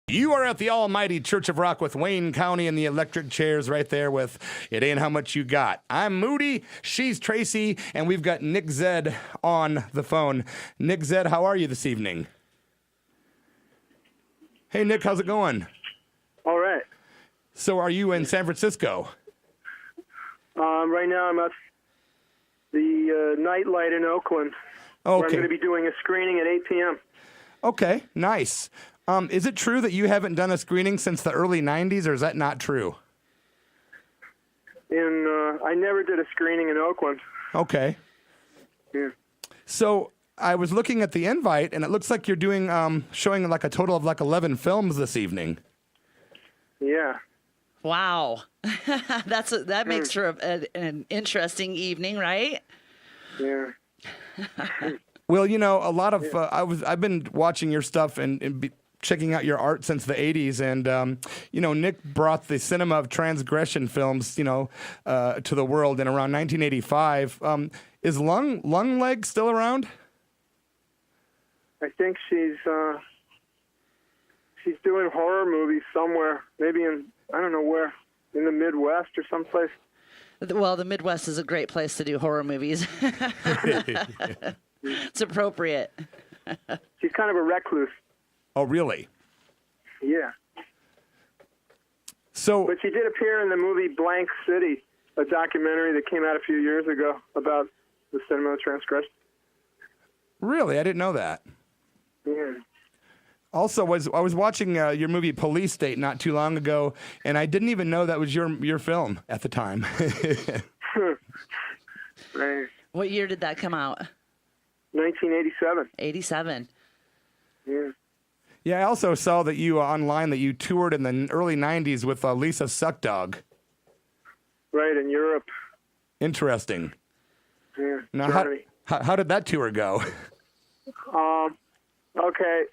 You are at the almighty Church of Rock with Wayne County and the electric chairs right there with It Ain't How Much You Got. I'm Moody, she's Tracy, and we've got Nick Zedd on the phone. Nick Zedd, how are you this evening? Hey, Nick, how's it going? All right. So are you in San Francisco? Right now I'm at the Nightlight in Oakland, where I'm going to be doing a screening at 8 p.m. Okay, nice. Is it true that you haven't done a screening since the early 90s, or is that not true? I never did a screening in Oakland. Okay. Yeah. So I was looking at the invite, and it looks like you're doing showing like a total of like 11 films this evening. Yeah. Wow. That makes for an interesting evening, right? Yeah. Well, you know, a lot of I've been watching your stuff and checking out your art since the 80s, and you know, Nick brought the cinema of transgression films, you know, to the world in around 1985. Is Lung Leg still around? I think she's doing horror movies somewhere, maybe I don't know where, in the Midwest or someplace. Well, the Midwest is a great place to do horror movies. It's appropriate. She's kind of a recluse. Oh, really? Yeah. So, but she did appear in the movie Blank City, a documentary that came out a few years ago about the cinema of transgression. Really? I didn't know that. Yeah. Also, I was watching your movie Police State not too long ago, and I didn't even know that was your film at the time. Right. What year did that come out? 1987. 87. Yeah. Yeah, I also saw that you online that you toured in the early 90s with Lisa Suckdog. Right, in Europe. Interesting. Yeah. Now, how did that tour go? Okay.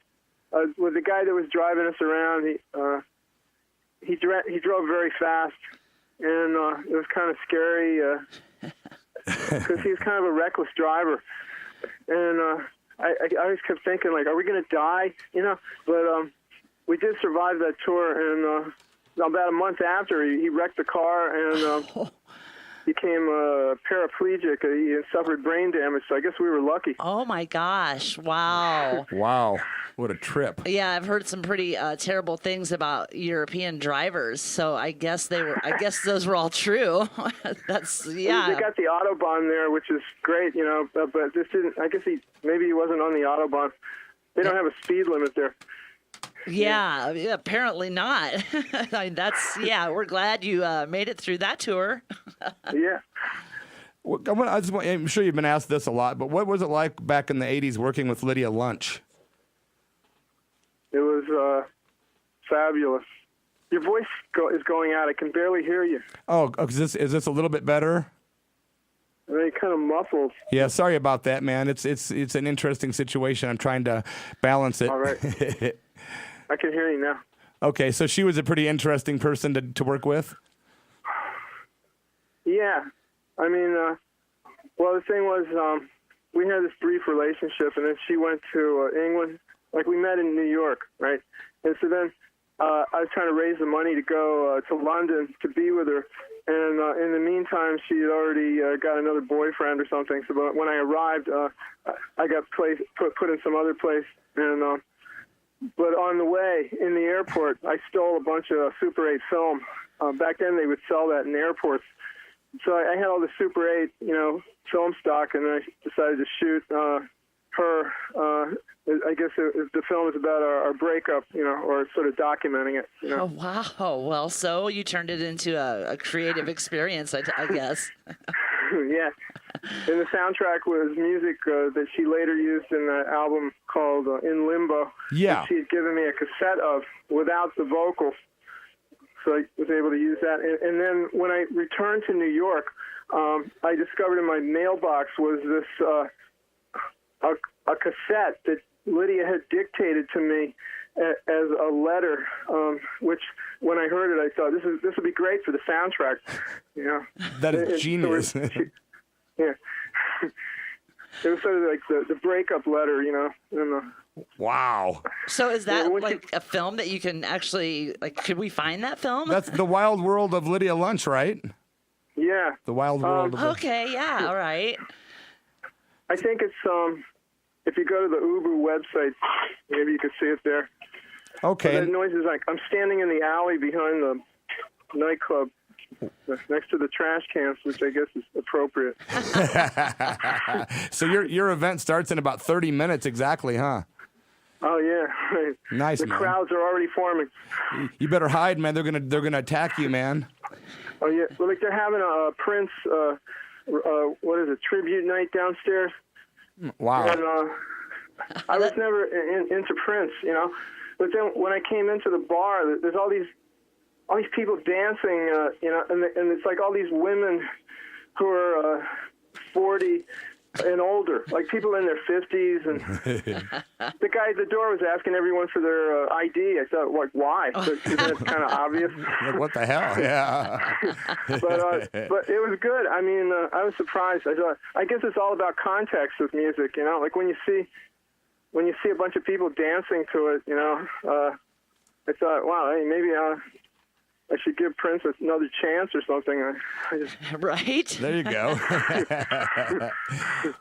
With the guy that was driving us around, he drove very fast, and it was kind of scary because he was kind of a reckless driver, and I always kept thinking, like, are we going to die? You know, but we did survive that tour, and about a month after, he wrecked the car and became paraplegic. He suffered brain damage, so I guess we were lucky. Oh, my gosh. Wow. Wow. What a trip. Yeah, I've heard some pretty terrible things about European drivers, so I guess those were all true. That's, yeah. They got the Autobahn there, which is great, you know, but this didn't, I guess maybe he wasn't on the Autobahn. They don't have a speed limit there. Yeah, apparently not. I mean, we're glad you made it through that tour. Yeah. Well, I'm sure you've been asked this a lot, but what was it like back in the 80s working with Lydia Lunch? It was fabulous. Your voice is going out. I can barely hear you. Oh, is this a little bit better? I mean, kind of muffled. Yeah, sorry about that, man. It's an interesting situation. I'm trying to balance it. All right. I can hear you now. Okay, so she was a pretty interesting person to work with? Yeah. I mean, well, the thing was, we had this brief relationship, and then she went to England. Like, we met in New York, right? And so then I was trying to raise the money to go to London to be with her. And in the meantime, she had already got another boyfriend or something. So when I arrived, I got put in some other place. And but on the way in the airport, I stole a bunch of Super 8 film. Back then, they would sell that in airports. So I had all the Super 8, you know, film stock, and I decided to shoot her. I guess the film is about our breakup, you know, or sort of documenting it. You know? Oh, wow. Well, so you turned it into a creative experience, I guess. Yeah. And the soundtrack was music that she later used in an album called In Limbo. Yeah. She had given me a cassette of without the vocals. So I was able to use that. And then when I returned to New York, I discovered in my mailbox was this a cassette that Lydia had dictated to me as a letter, which when I heard it, I thought this would be great for the soundtrack. You know, that is genius. Yeah, it was sort of like the breakup letter, you know. And Wow. So is that Yeah, like a film that you can actually, like, could we find that film? That's The Wild World of Lydia Lunch, right? Yeah. The Wild World of Okay, yeah, all right. I think it's if you go to the Ubu website, maybe you can see it there. Okay. That noise is like I'm standing in the alley behind the nightclub next to the trash cans, which I guess is appropriate. So your event starts in about 30 minutes exactly, huh? Oh yeah, right. Nice, The man. crowds are already forming. You better hide, man. They're gonna attack you, man. Oh yeah, well, like they're having a Prince, what is it, tribute night downstairs. Wow. And I was never into Prince, you know. But then when I came into the bar, there's all these people dancing, you know, and it's like all these women who are 40 and older, like people in their 50s. And the guy at the door was asking everyone for their ID. I thought, like, why? Because it's kind of obvious. Like, what the hell? Yeah. But it was good. I mean, I was surprised. I guess it's all about context with music, you know. Like when you see a bunch of people dancing to it, you know, I thought, wow, hey, maybe I should give Prince another chance or something. I just... Right? There you go.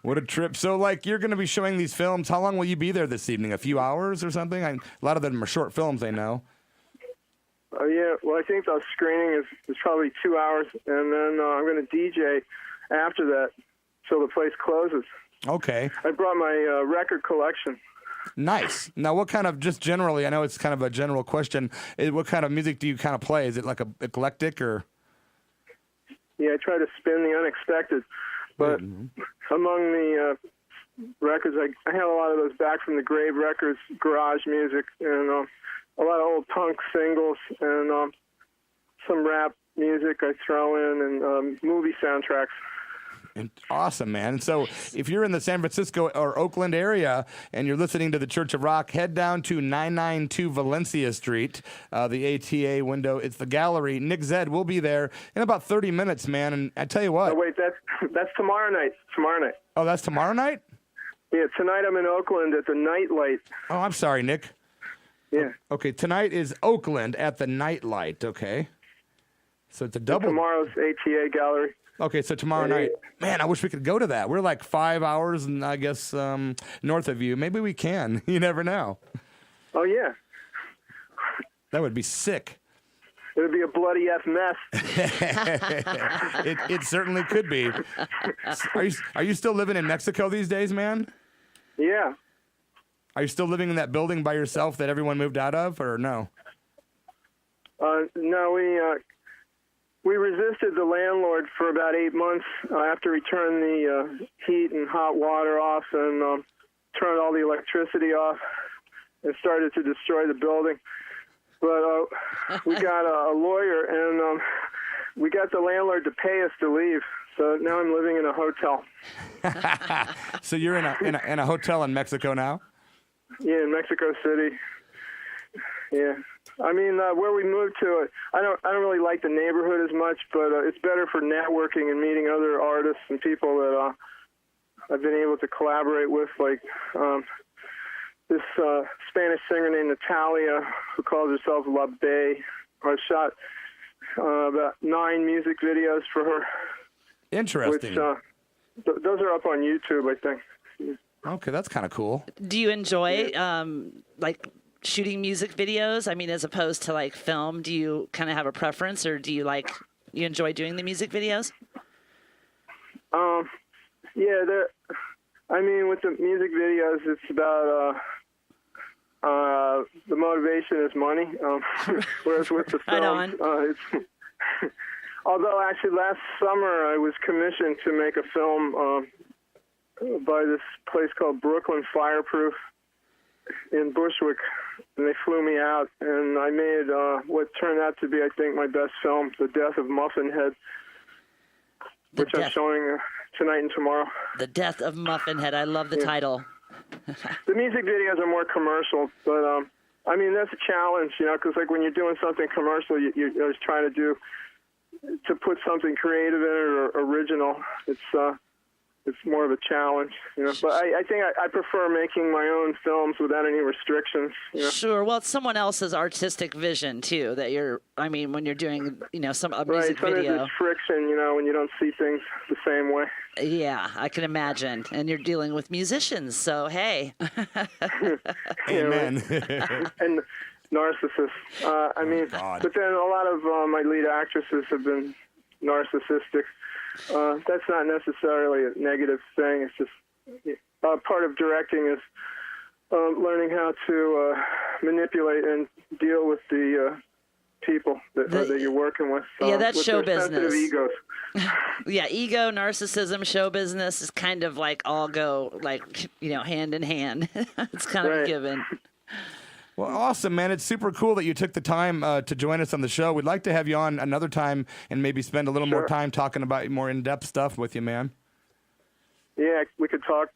What a trip. So, like, you're going to be showing these films. How long will you be there this evening? A few hours or something? A lot of them are short films, I know. Yeah, well, I think the screening is probably 2 hours, and then I'm going to DJ after that till the place closes. Okay. I brought my record collection. Nice. Now, what kind of, just generally, I know it's kind of a general question, what kind of music do you kind of play? Is it like a eclectic or? Yeah, I try to spin the unexpected. But among the records, I have a lot of those Back from the Grave records, garage music, and a lot of old punk singles, and some rap music I throw in, and movie soundtracks. Awesome, man. And so if you're in the San Francisco or Oakland area and you're listening to the Church of Rock, head down to 992 Valencia Street, the ATA window. It's the gallery. Nick Zedd will be there in about 30 minutes, man. And I tell you what. Oh, wait, that's tomorrow night. Tomorrow night. Oh, that's tomorrow night? Yeah, tonight I'm in Oakland at the Nightlight. Oh, I'm sorry, Nick. Yeah. Okay, tonight is Oakland at the Nightlight, okay? So it's a double. Tomorrow's ATA gallery. Okay, so tomorrow night. Man, I wish we could go to that. We're like 5 hours, and I guess north of you. Maybe we can. You never know. Oh, yeah. That would be sick. It would be a bloody F mess. It certainly could be. Are you still living in Mexico these days, man? Yeah. Are you still living in that building by yourself that everyone moved out of, or no? No, we resisted the landlord for about 8 months after he turned the heat and hot water off and turned all the electricity off and started to destroy the building. But we got a lawyer, and we got the landlord to pay us to leave. So now I'm living in a hotel. So you're in a hotel in Mexico now? Yeah, in Mexico City. Yeah. I mean, where we moved to, I don't really like the neighborhood as much, but it's better for networking and meeting other artists and people that I've been able to collaborate with, like this Spanish singer named Natalia, who calls herself La Bay. I shot about 9 music videos for her. Interesting. Which, those are up on YouTube, I think. Okay, that's kind of cool. Do you enjoy, like, shooting music videos? I mean, as opposed to like film, do you kind of have a preference, or do you enjoy doing the music videos? Yeah, I mean, with the music videos, it's about the motivation is money. Whereas with the film, it's although actually last summer I was commissioned to make a film by this place called Brooklyn Fireproof in Bushwick, and they flew me out, and I made what turned out to be, I think, my best film, The Death of Muffin Head, which I'm showing tonight and tomorrow. The Death of Muffin Head. I love the title. The music videos are more commercial, but I mean, that's a challenge, you know, because like when you're doing something commercial, you're always trying to put something creative in it or original. It's it's more of a challenge, But I think I prefer making my own films without any restrictions. Sure. Well, it's someone else's artistic vision too. When you're doing, a music right. So video. There's this friction, when you don't see things the same way. Yeah, I can imagine. And you're dealing with musicians, so hey. Amen. And narcissists. But then a lot of my lead actresses have been narcissistic. That's not necessarily a negative thing. It's just part of directing is learning how to manipulate and deal with the people that you're working with. Yeah, that's with show their business. Sensitive egos. Yeah, ego, narcissism, show business is kind of like all go hand in hand. It's kind of a given. Well, awesome, man. It's super cool that you took the time to join us on the show. We'd like to have you on another time and maybe spend a little more time talking about more in-depth stuff with you, man. Yeah, we could talk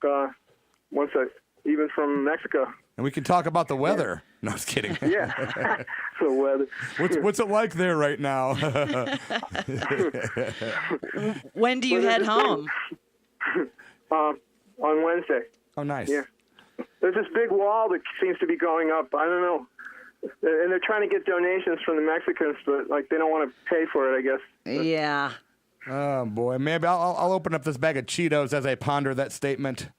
even from Mexico. And we can talk about the weather. No, I was kidding. Yeah, the weather. What's it like there right now? When do you head home? On Wednesday. Oh, nice. Yeah. There's this big wall that seems to be going up. I don't know. And they're trying to get donations from the Mexicans, but they don't want to pay for it, I guess. Yeah. Oh, boy. Maybe I'll open up this bag of Cheetos as I ponder that statement.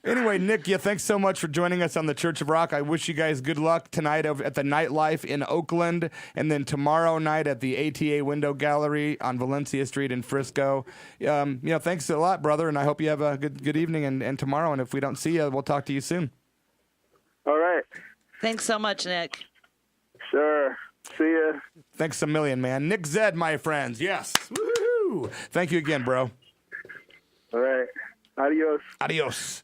Anyway, Nick, thanks so much for joining us on the Church of Rock. I wish you guys good luck tonight at the Nightlife in Oakland, and then tomorrow night at the ATA Window Gallery on Valencia Street in Frisco. Thanks a lot, brother, and I hope you have a good evening and tomorrow. And if we don't see you, we'll talk to you soon. All right. Thanks so much, Nick. Sure. See ya. Thanks a million, man. Nick Zedd, my friends. Yes. Woohoo! Thank you again, bro. All right. Adios. Adios.